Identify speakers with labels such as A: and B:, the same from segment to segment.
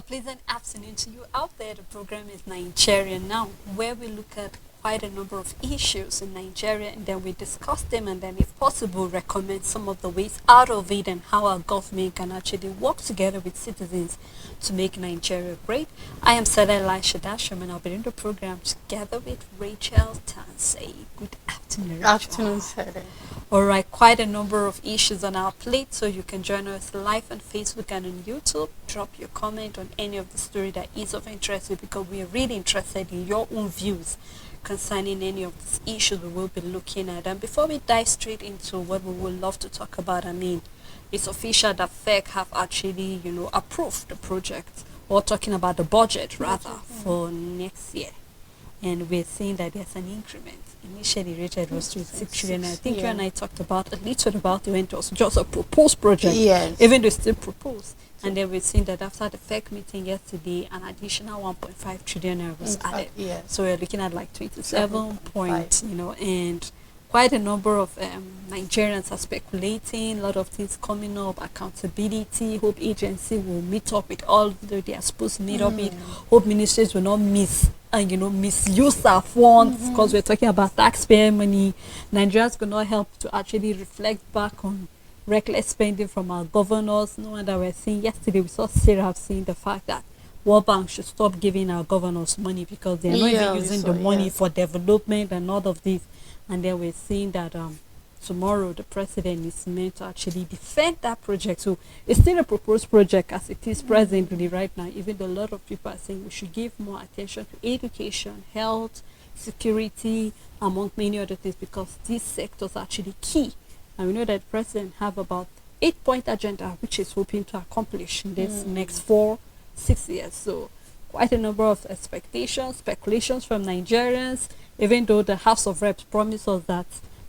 A: pleasant afternoon to you out there. The program is Nigeria Now, where we look at quite a number of issues in Nigeria and then we discuss them and then, if possible, recommend some of the ways out of it and how our government can actually work together with citizens to make Nigeria great. I am Sada Elisha Dasham and I'll be in the program together with Rachel Tansey. Good afternoon, Rachel.
B: Afternoon, Sada.
A: All right, quite a number of issues on our plate, so you can join us live on Facebook and on YouTube. Drop your comment on any of the story that is of interest to you, because we are really interested in your own views concerning any of these issues we will be looking at. And before we dive straight into what we would love to talk about, it's official that FEC have actually, approved the project, or talking about the budget rather, for next year. And we're seeing that there's an increment. Initially, Richard was to 6 trillion. I think you and I talked about a little about it. It was just a proposed project,
B: Yes.
A: even though it's still proposed. And then we've seen that after the FEC meeting yesterday, an additional 1.5 trillion naira was added.
B: Yes.
A: So we're looking at like 27 point,
B: 7.5.
A: and quite a number of Nigerians are speculating, a lot of things coming up, accountability, hope agency will meet up with all they are supposed to meet up with, hope ministries will not misuse our funds, because we're talking about taxpayer money. Nigerians could not help to actually reflect back on reckless spending from our governors. No wonder we're seeing yesterday, we saw Sarah saying the fact that World Bank should stop giving our governors money because they're not even using the money for development and all of this. And then we're seeing that tomorrow the president is meant to actually defend that project. So it's still a proposed project as it is presently right now, even though a lot of people are saying we should give more attention to education, health, security, among many other things, because these sectors are actually key. And we know that the president have about 8-point agenda which is hoping to accomplish in this next 4-6 years. So quite a number of expectations, speculations from Nigerians, even though the House of Reps promised us that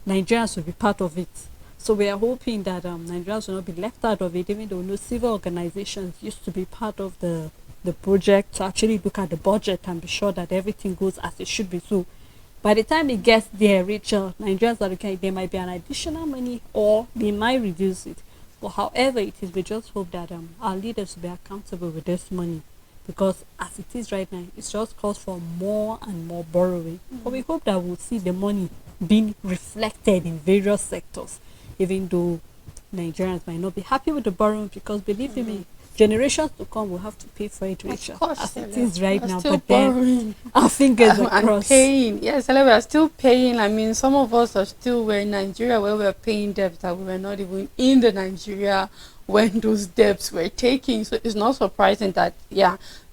A: Nigerians will be part of it. So we are hoping that Nigerians will not be left out of it, even though no civil organizations used to be part of the project to actually look at the budget and be sure that everything goes as it should be. So by the time it gets there, Rachel, Nigerians are looking at there might be an additional money or they might reduce it. But however it is, we just hope that our leaders will be accountable with this money, because as it is right now, it's just calls for more and more borrowing. But we hope that we'll see the money being reflected in various sectors, even though Nigerians might not be happy with the borrowing, because believe me, generations to come will have to pay for it, Rachel, as it is right now. But then our fingers are
B: and
A: crossed.
B: paying. Yes, we are still paying. Some of us are still in Nigeria where we're paying debts that we were not even in the Nigeria when those debts were taking. So it's not surprising that,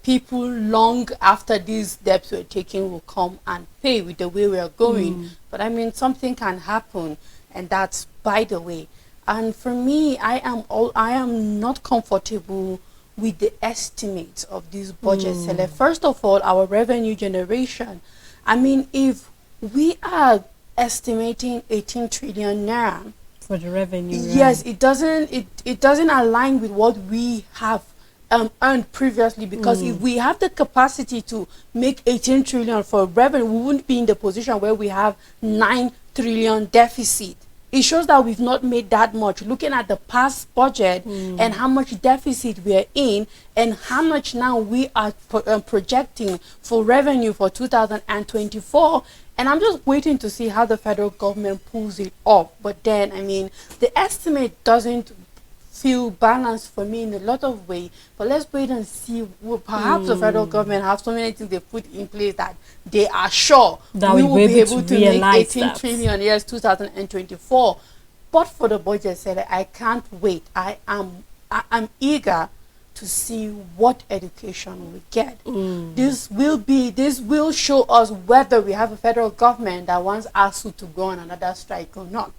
B: people long after these debts were taken will come and pay with the way we are going. But something can happen, and that's by the way. And for me, I am not comfortable with the estimates of this budget. First of all, our revenue generation. If we are estimating 18 trillion naira
A: For the revenue,
B: yes, it doesn't align with what we have earned previously, because if we have the capacity to make 18 trillion for revenue, we wouldn't be in the position where we have 9 trillion deficit. It shows that we've not made that much. Looking at the past budget and how much deficit we're in and how much now we are projecting for revenue for 2024. And I'm just waiting to see how the federal government pulls it off. But then, the estimate doesn't feel balanced for me in a lot of ways. But let's wait and see. Perhaps the federal government have so many things they put in place that they are sure that we will be able to make 18 trillion years 2024. But for the budget, I can't wait. I'm eager to see what education we get. This will show us whether we have a federal government that wants ASUU to go on another strike or not.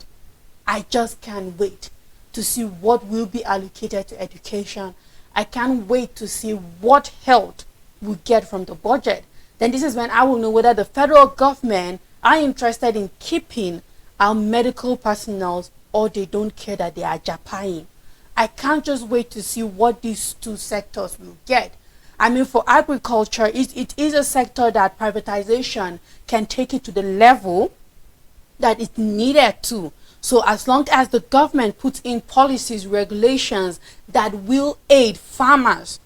B: I just can't wait to see what will be allocated to education. I can't wait to see what health we get from the budget. Then this is when I will know whether the federal government are interested in keeping our medical personnel, or they don't care that they are japaying. I can't just wait to see what these two sectors will get. For agriculture, it is a sector that privatization can take it to the level that it needed to. So as long as the government puts in policies, regulations that will aid farmers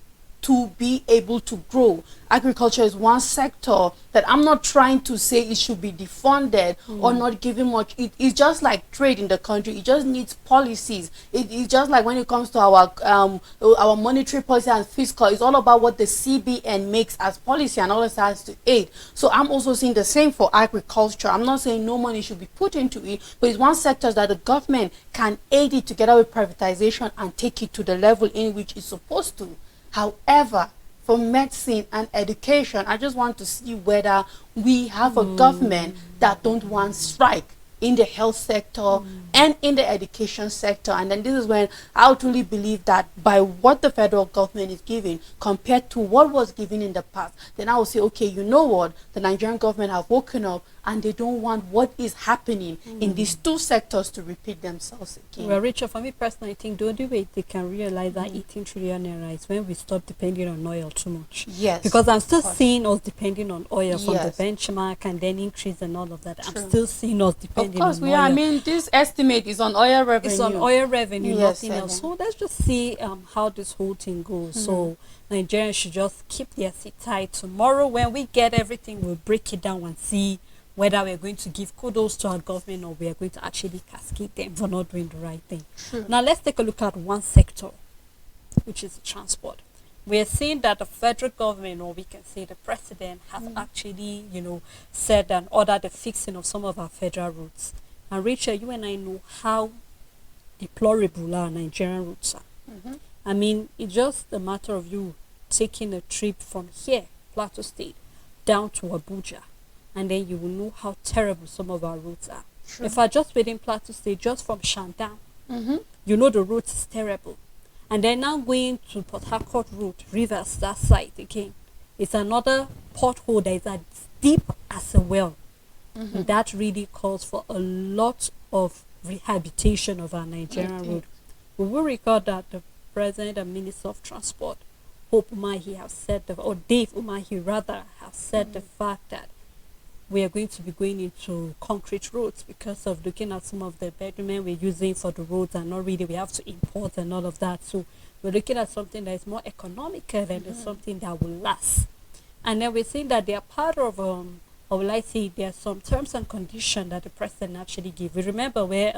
B: to be able to grow. Agriculture is one sector that I'm not trying to say it should be defunded or not given much. It's just like trade in the country. It just needs policies. It's just like when it comes to our monetary policy and fiscal, it's all about what the CBN makes as policy and all it has to aid. So I'm also seeing the same for agriculture. I'm not saying no money should be put into it, but it's one sector that the government can aid it together with privatization and take it to the level in which it's supposed to. However, for medicine and education, I just want to see whether we have a government that don't want strike in the health sector and in the education sector. And then this is when I truly believe that by what the federal government is giving compared to what was given in the past, then I will say, okay, you know what, the Nigerian government have woken up and they don't want what is happening in these two sectors to repeat themselves again.
A: Well, Richard, for me personally, I think the only way they can realize that 18 trillion naira is when we stop depending on oil too much.
B: Yes.
A: Because I'm still seeing us depending on oil from the
B: Yes.
A: benchmark and then increase and all of that.
B: True.
A: I'm still seeing us
B: Of
A: depending
B: course,
A: on
B: we
A: oil.
B: are. I mean, this estimate is on oil revenue.
A: It's on oil revenue,
B: Yes,
A: nothing else.
B: Ellen.
A: So let's just see how this whole thing goes. So Nigerians should just keep their seat tight. Tomorrow, when we get everything, we'll break it down and see whether we're going to give kudos to our government or we are going to actually cascade them for not doing the right thing.
B: True.
A: Now, let's take a look at one sector, which is transport. We are seeing that the federal government, or we can say the president, has actually, said and ordered the fixing of some of our federal routes. And Rachel, you and I know how deplorable our Nigerian routes are. I mean, it's just a matter of you taking a trip from here, Plateau State, down to Abuja, and then you will know how terrible some of our routes are.
B: True.
A: If I just within Plateau State, just from Shandam,
B: Mm-hmm.
A: you know the route is terrible. And then now going to Port Harcourt Road, Rivers, that side again, it's another pothole that is as deep as a well. And that really calls for a lot of rehabilitation of our Nigerian
B: Indeed.
A: road. We will record that the President and Minister of Transport, Hope Umahi, have said, or Dave Umahi rather, have said the fact that we are going to be going into concrete roads because of looking at some of the bitumen we're using for the roads and not really, we have to import and all of that. So we're looking at something that is more economical and something that will last. And then we're seeing that they are part of, or will I say, there are some terms and conditions that the president actually gave. We remember where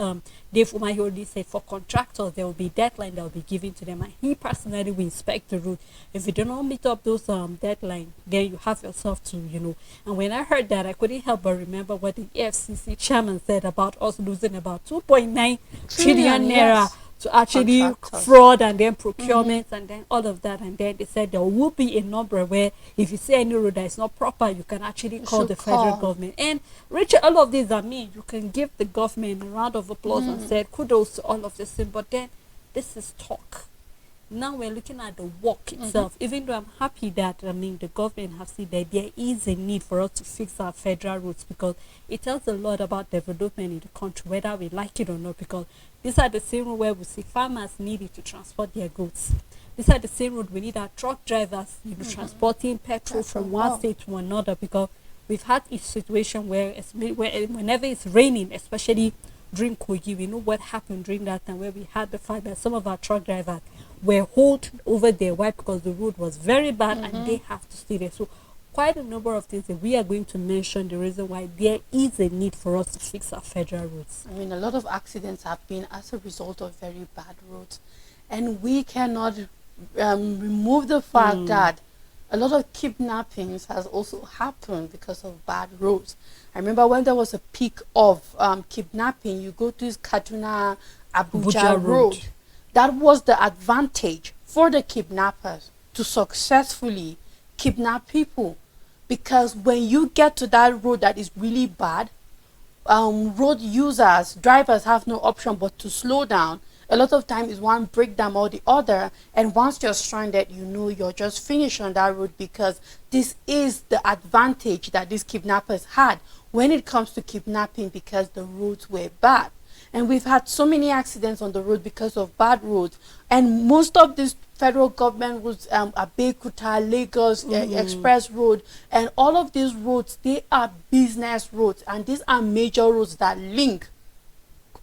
A: Dave Umahi already said for contractors, there will be deadline that will be given to them. And he personally will inspect the route. If you do not meet up those deadlines, then you have yourself to, And when I heard that, I couldn't help but remember what the EFCC chairman said about us losing about 2.9 trillion naira.
B: Yes.
A: To actually
B: Contractors.
A: fraud and then procurement and then all of that, and then they said there will be a number where if you see any road that is not proper, you can actually call
B: should
A: the federal
B: call.
A: government. And Richard, all of these are me. You can give the government a round of applause and say kudos to all of this thing, but then this is talk. Now we're looking at the work itself. Even though I'm happy that the government has seen that there is a need for us to fix our federal roads, because it tells a lot about development in the country, whether we like it or not. Because these are the same road where we see farmers needing to transport their goods. These are the same road we need our truck drivers, transporting petrol
B: That's
A: from
B: a
A: one
B: lot.
A: state to another. Because we've had a situation where, whenever it's raining, especially during Kogi, we know what happened during that time, where we had the fact that some of our truck drivers were hauled over there. Why? Because the road was very bad and they have to stay there. So quite a number of things that we are going to mention the reason why there is a need for us to fix our federal roads.
B: I mean, a lot of accidents have been as a result of very bad roads. And we cannot remove the fact that a lot of kidnappings has also happened because of bad roads. I remember when there was a peak of kidnapping, you go to this Kaduna Abuja
A: Abuja
B: road.
A: road.
B: That was the advantage for the kidnappers to successfully kidnap people. Because when you get to that road that is really bad, road users, drivers have no option but to slow down. A lot of time is one breakdown or the other, and once you're stranded, you're just finished on that road, because this is the advantage that these kidnappers had when it comes to kidnapping, because the roads were bad. And we've had so many accidents on the road because of bad roads. And most of these federal government roads, Abeokuta, Lagos, Express Road, and all of these roads, they are business roads. And these are major roads that link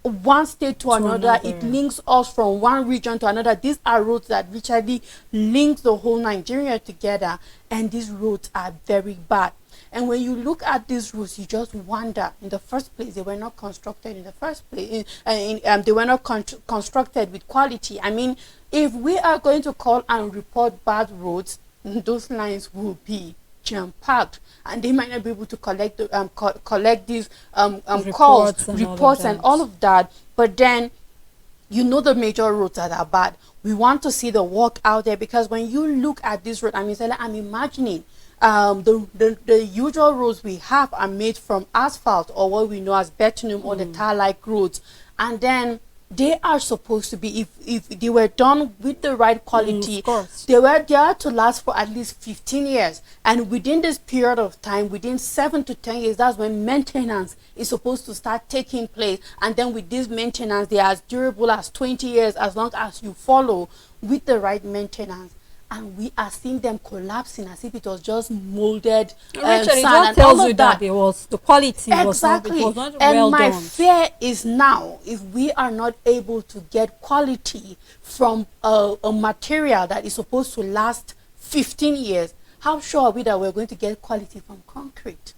B: one state to another. It
A: another.
B: links us from one region to another. These are roads that literally link the whole Nigeria together, and these roads are very bad. And when you look at these roads, you just wonder. In the first place, they were not constructed in the first place. They were not constructed with quality. I mean, if we are going to call and report bad roads, those lines will be jam packed, and they might not be able to collect the, collect these calls, reports, and all of that. But then, you know, the major roads that are bad, we want to see the work out there, because when you look at this road, I mean, I'm imagining the usual roads we have are made from asphalt, or what we know as bitumen, or the tar like roads, and then they are supposed to be, if they were done with the right quality, they are to last for at least 15 years. And within this period of time, within 7 to 10 years, that's when maintenance is supposed to start taking place. And then with this maintenance, they are as durable as 20 years, as long as you follow with the right maintenance. And we are seeing them collapsing as if it was just molded
A: Richard, it
B: sand,
A: just
B: and
A: tells
B: all
A: you
B: of that.
A: it was the quality
B: Exactly.
A: was not
B: And
A: well
B: my
A: done.
B: fear is now, if we are not able to get quality from a material that is supposed to last 15 years, how sure are we that we're going to get quality from concrete?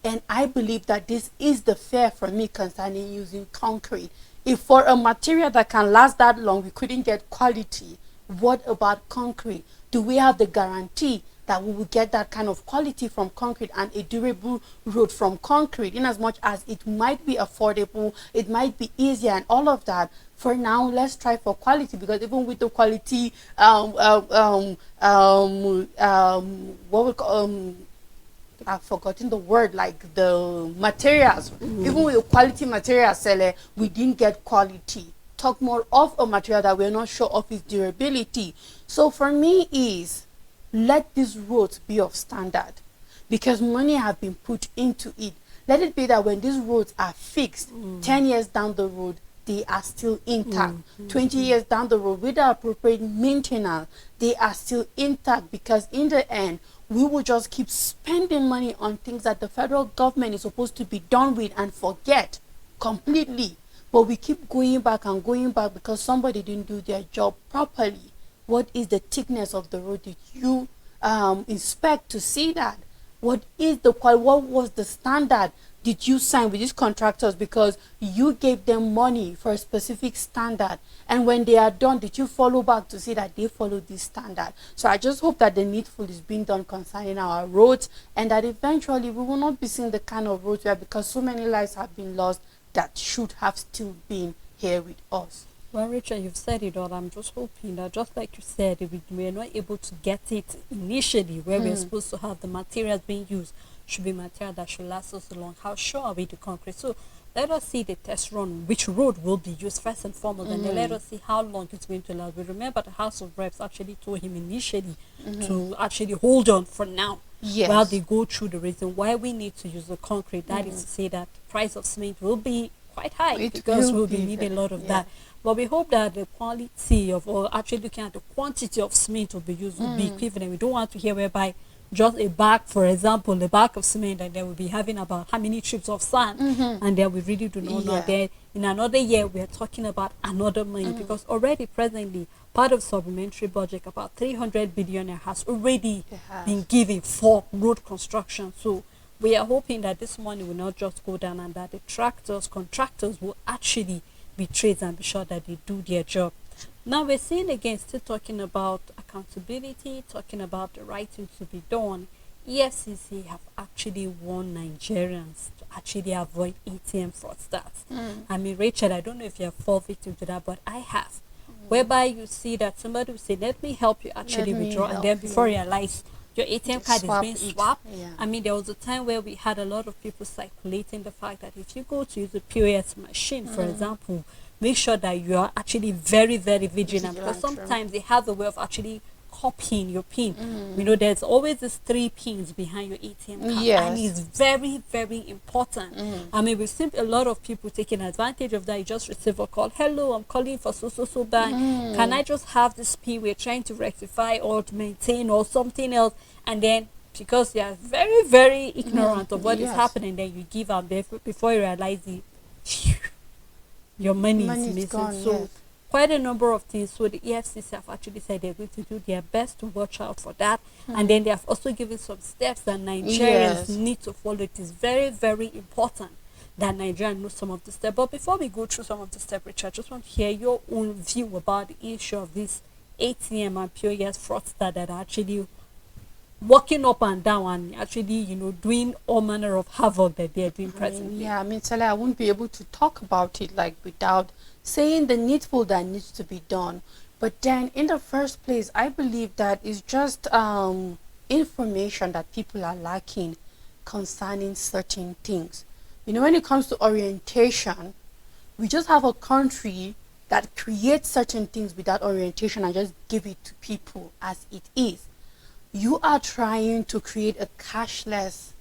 B: And I believe that this is the fear for me concerning using concrete. If for a material that can last that long, we couldn't get quality, what about concrete? Do we have the guarantee that we will get that kind of quality from concrete, and a durable road from concrete, in as much as it might be affordable, it might be easier and all of that? For now, let's try for quality, because even with the quality, what we call, I've forgotten the word, like the materials, even with the quality material seller, we didn't get quality. Talk more of a material that we're not sure of its durability. So for me is, let these roads be of standard, because money have been put into it. Let it be that when these roads are fixed, 10 years down the road, they are still intact. 20 years down the road, with the appropriate maintenance, they are still intact, because in the end, we will just keep spending money on things that the federal government is supposed to be done with and forget completely. But we keep going back and going back because somebody didn't do their job properly. What is the thickness of the road? Did you inspect to see that? What is the quality? What was the standard? Did you sign with these contractors because you gave them money for a specific standard? And when they are done, did you follow back to see that they follow this standard? So I just hope that the needful is being done concerning our roads, and that eventually we will not be seeing the kind of roads where, because so many lives have been lost, that should have still been here with us.
A: Well, Richard, you've said it all. I'm just hoping that, just like you said, if we're not able to get it initially where we're supposed to have the materials being used, should be material that should last us long. How sure are we to concrete? So let us see the test run, which road will be used first and foremost, and then let us see how long it's going to last. We remember the House of Reps actually told him initially to actually hold on for now.
B: Yes.
A: While they go through the reason why we need to use the concrete. That is to say that the price of cement will be quite high, because we'll be needing a lot of that. But we hope that the quality of, or actually looking at the quantity of cement will be used, will be equivalent. We don't want to hear whereby just a bag, for example, a bag of cement, and then we'll be having about how many trips of sand, and then we really do not know. Then in another year, we're talking about another money, because already presently, part of supplementary budget, about 300 billion has already been given for road construction. So we are hoping that this money will not just go down, and that the contractors will actually be traced and be sure that they do their job. Now we're seeing again, still talking about accountability, talking about the right thing to be done. EFCC have actually warned Nigerians to actually avoid ATM fraudsters. I mean, Rachel, I don't know if you have fallen victim to that, but I have. Whereby you see that somebody will say, let me help you actually withdraw, and then before you realize your ATM card is being swapped. I mean, there was a time where we had a lot of people circulating the fact that if you go to use a POS machine, for example, make sure that you are actually very, very vigilant, because sometimes they have a way of actually copying your pin. You know, there's always these 3 pins behind your ATM card, and it's very, very important. I mean, we've seen a lot of people taking advantage of that. You just receive a call, hello, I'm calling for so bank, can I just have this pin we're trying to rectify or to maintain or something else? And then because they are very, very ignorant of what is happening, then you give up before you realize it. your money
B: Money
A: is
B: is
A: missing.
B: gone,
A: So
B: yes.
A: quite a number of things. So the EFCC have actually said they're going to do their best to watch out for that. And then they have also given some steps that Nigerians
B: Yes.
A: need to follow. It is very, very important that Nigeria knows some of the steps. But before we go through some of the steps, Richard, I just want to hear your own view about the issue of this ATM and POS fraudster that are actually walking up and down and actually, doing all manner of havoc that they're doing presently.
B: Yeah, I mean, Sally, I wouldn't be able to talk about it like without saying the needful that needs to be done. But then, in the first place, I believe that it's just information that people are lacking concerning certain things. You know, when it comes to orientation, we just have a country that creates certain things without orientation and just give it to people as it is. You are trying to create a cashless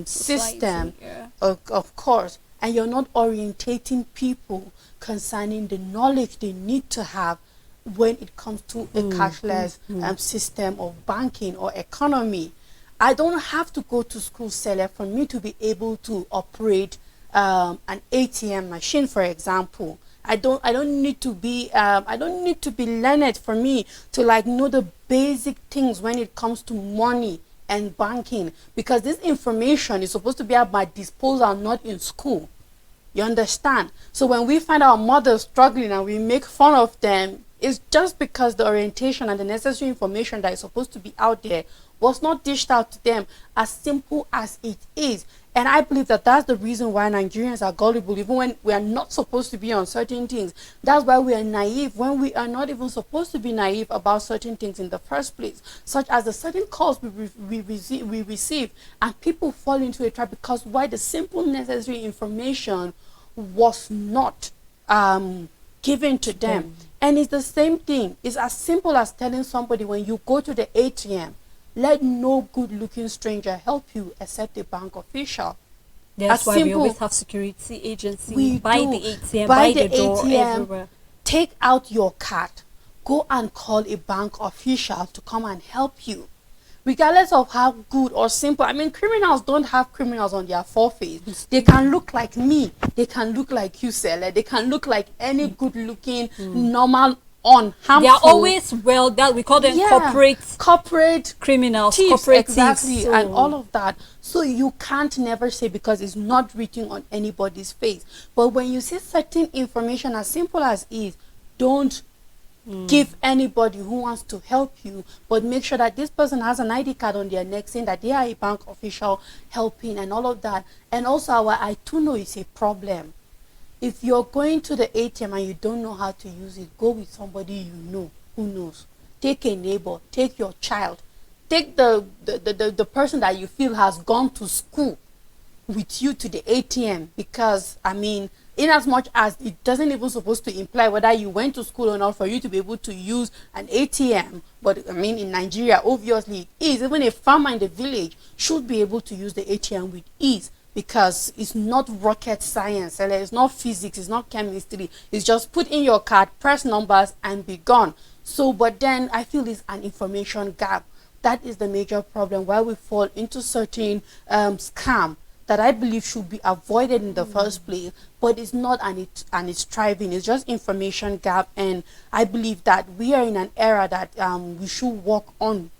B: system,
A: Yeah.
B: of course, and you're not orientating people concerning the knowledge they need to have when it comes to a cashless system of banking or economy. I don't have to go to school, Celia, for me to be able to operate an ATM machine, for example. I don't need to be learned for me to like know the basic things when it comes to money and banking, because this information is supposed to be at my disposal, not in school. You understand? So when we find our mothers struggling and we make fun of them, it's just because the orientation and the necessary information that is supposed to be out there was not dished out to them, as simple as it is. And I believe that that's the reason why Nigerians are gullible, even when we are not supposed to be on certain things. That's why we are naive when we are not even supposed to be naive about certain things in the first place, such as the certain calls we receive, and people fall into a trap because why the simple necessary information was not given to them. And it's the same thing. It's as simple as telling somebody when you go to the ATM, let no good-looking stranger help you except a bank official.
A: That's
B: As
A: why we
B: simple-
A: always have security agency
B: We
A: by
B: do.
A: the ATM,
B: By
A: by
B: the
A: the door,
B: ATM.
A: everywhere.
B: Take out your card. Go and call a bank official to come and help you. Regardless of how good or simple, I mean, criminals don't have criminals on their foreface. They can look like me. They can look like you, Sele. They can look like any good-looking, normal, unharmful.
A: They are always that we call them
B: corporate
A: criminals,
B: thieves,
A: corporate
B: exactly,
A: thieves.
B: and all of that. So you can't never say, because it's not written on anybody's face. But when you see certain information as simple as is, don't give anybody who wants to help you, but make sure that this person has an ID card on their neck saying that they are a bank official helping and all of that. And also our I too know is a problem. If you're going to the ATM and you don't know how to use it, go with somebody you know who knows. Take a neighbor, take your child, take the person that you feel has gone to school with you to the ATM, because I mean, in as much as it doesn't even supposed to imply whether you went to school or not for you to be able to use an ATM, but I mean in Nigeria obviously it is. Even a farmer in the village should be able to use the ATM with ease, because it's not rocket science, and it's not physics, it's not chemistry. It's just put in your card, press numbers and be gone. So but then I feel it's an information gap. That is the major problem why we fall into certain scam that I believe should be avoided in the first place, but it's not, and it's thriving. It's just information gap, and I believe that we are in an era that we should work on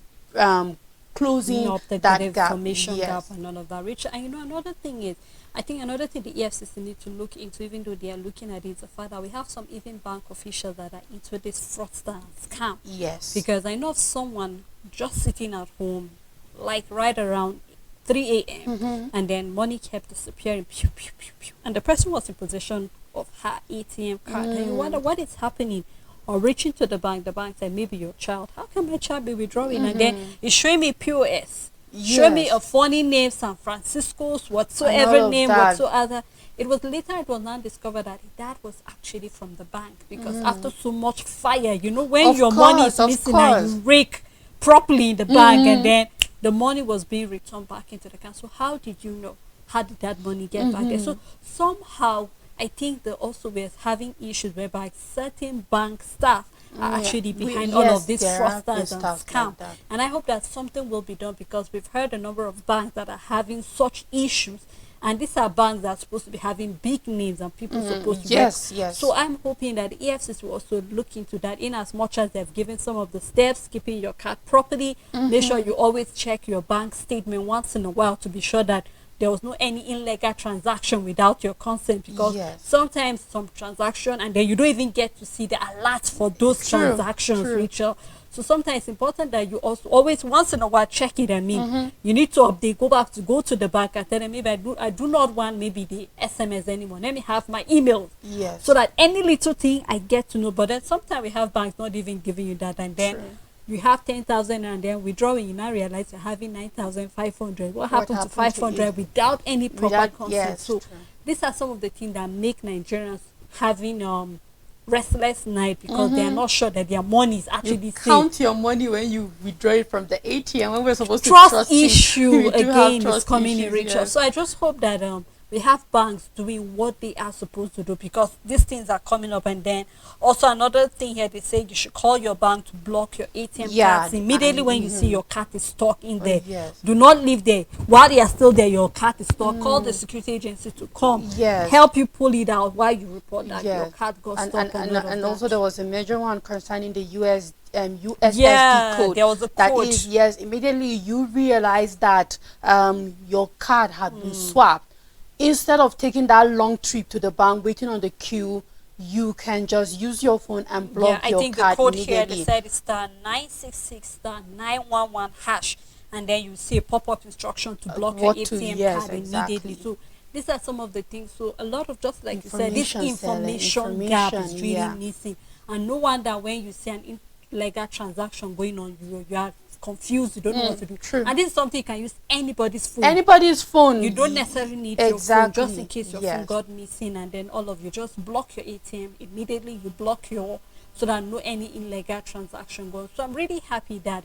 B: closing
A: Up the
B: that
A: good
B: gap.
A: information
B: Yes.
A: gap and all of that. Rich, and another thing is, I think another thing the EFCC need to look into, even though they are looking at it, is the fact that we have some even bank officials that are into this fraudster and scam.
B: Yes.
A: Because I know of someone just sitting at home, like right around 3 a.m. And then money kept disappearing, pew, pew, pew, pew. And the person was in possession of her ATM card. And you wonder what is happening. Or reaching to the bank said, maybe your child. How can my child be withdrawing? And then it's showing me POS. Show me
B: Yes.
A: a funny name, San Francisco's,
B: And
A: whatsoever
B: all of
A: name,
B: that.
A: whatsoever. It was now discovered that that was actually from the bank, because after so much fire, when
B: Of
A: your money is
B: course, of
A: missing and you
B: course.
A: rake properly in the bank, and then the money was being returned back into the account. So how did you know? How did that money get back there? So somehow I think that also we're having issues whereby certain bank staff are actually behind all of these
B: there have been
A: fraudsters and
B: stuff
A: scam.
B: like that.
A: And I hope that something will be done, because we've heard a number of banks that are having such issues, And these are banks that are supposed to be having big names and people supposed to
B: Yes,
A: work.
B: yes.
A: So I'm hoping that the EFCC will also look into that, in as much as they've given some of the steps, keeping your card properly. Make sure you always check your bank statement once in a while to be sure that there was no any illegal transaction without your consent, because
B: Yes.
A: sometimes some transaction and then you don't even get to see the alert for those
B: True,
A: transactions,
B: true.
A: Rachel. So sometimes it's important that you also always once in a while check it. I mean, you need to update, go to the bank and tell them, maybe I do not want maybe the SMS anymore. Let me have my email.
B: Yes.
A: So that any little thing I get to know. But then sometimes we have banks not even giving you that, and then
B: True.
A: you have 10,000 and then withdrawing, you now realize you're having 9,500. What happened to
B: happened to
A: 500
B: it?
A: without any proper
B: Without-
A: consent?
B: yes,
A: So
B: true.
A: these are some of the things that make Nigerians having restless night, because they are not sure that their money is actually
B: You
A: safe.
B: count your money when you withdraw it from the ATM, when we're supposed to
A: Trust
B: it.
A: issue
B: We do have
A: again is
B: trust
A: coming in,
B: issues,
A: Rachel.
B: yes.
A: So I just hope that we have banks doing what they are supposed to do, because these things are coming up. And then also another thing here, they say you should call your bank to block your ATM
B: Yeah,
A: cards immediately when you see your card is stuck in there.
B: yes.
A: Do not leave there while they are still there. Your card is stuck. Call the security agency to come
B: Yes.
A: help you pull it out while you report that your
B: Yes.
A: card got
B: and
A: stuck.
B: and,
A: all
B: and,
A: of
B: and
A: that.
B: also there was a major one concerning the USSD
A: Yeah,
B: code.
A: there was a
B: That
A: code.
B: is, yes, immediately you realize that your card had been swapped. Instead of taking that long trip to the bank, waiting on the queue, you can just use your phone and block
A: I
B: your
A: think the
B: card
A: code here,
B: immediately.
A: they said it's star 966 star 911 hash, and then you see a pop-up instruction to block your
B: what to-
A: ATM
B: yes,
A: card
B: exactly.
A: immediately. So these are some of the things. So a lot of, just like you said, this
B: Information,
A: information gap is
B: information,
A: really
B: yeah.
A: missing. And no wonder when you see an illegal transaction going on, you are confused, you don't know what to do.
B: true.
A: And this is something you can use anybody's phone.
B: Anybody's phone.
A: You don't necessarily need your phone,
B: Exactly,
A: just in case your phone
B: yes.
A: got missing, and then all of you just block your ATM immediately. You block your, so that no any illegal transaction goes. So I'm really happy that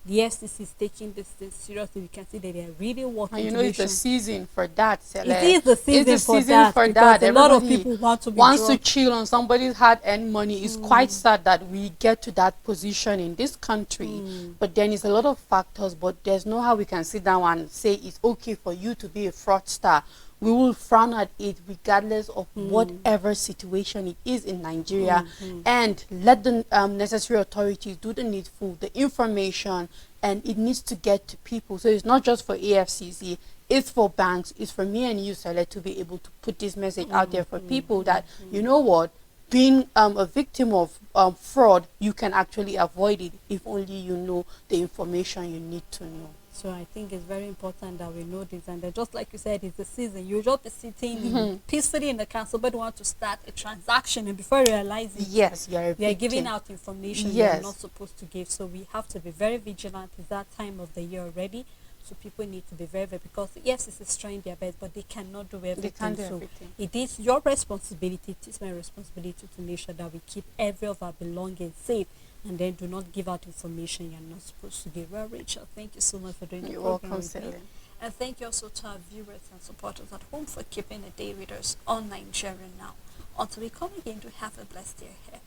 A: the FCC is taking this thing seriously. You can see that they are really working.
B: And you
A: to
B: know
A: make
B: it's the
A: sure-
B: season for that.
A: It is the season
B: It's the
A: for
B: season
A: that,
B: for
A: because
B: that.
A: a lot of
B: Everybody
A: people want to
B: wants
A: withdraw.
B: to chill on somebody's hard-earned money. It's quite sad that we get to that position in this country. But then it's a lot of factors. But there's no how we can sit down and say it's okay for you to be a fraudster. We will frown at it regardless of whatever situation it is in Nigeria, and let the necessary authorities do the needful, the information, and it needs to get to people. So it's not just for AFCC, it's for banks, it's for me and you, Sele, to be able to put this message out there for people that, you know what, being a victim of fraud, you can actually avoid it if only you know the information you need to know.
A: So I think it's very important that we know this. And then just like you said, it's the season. You'll just be sitting peacefully in the council, but want to start a transaction, and before you realize it,
B: Yes, you're a
A: they are giving
B: victim.
A: out information
B: Yes.
A: they're not supposed to give. So we have to be very vigilant. It's that time of the year already. So people need to be very, very, because yes, it's trying their best, but they cannot do everything.
B: They can't do
A: so
B: everything.
A: it is your responsibility, it is my responsibility to make sure that we keep every of our belongings safe, and then do not give out information you're not supposed to give. Well, Rachel, thank you so much for doing the
B: You're
A: program
B: welcome,
A: with me.
B: Sally.
A: And thank you also to our viewers and supporters at home for keeping a day with us on Nigeria Now. Until we come again, to have a blessed day ahead.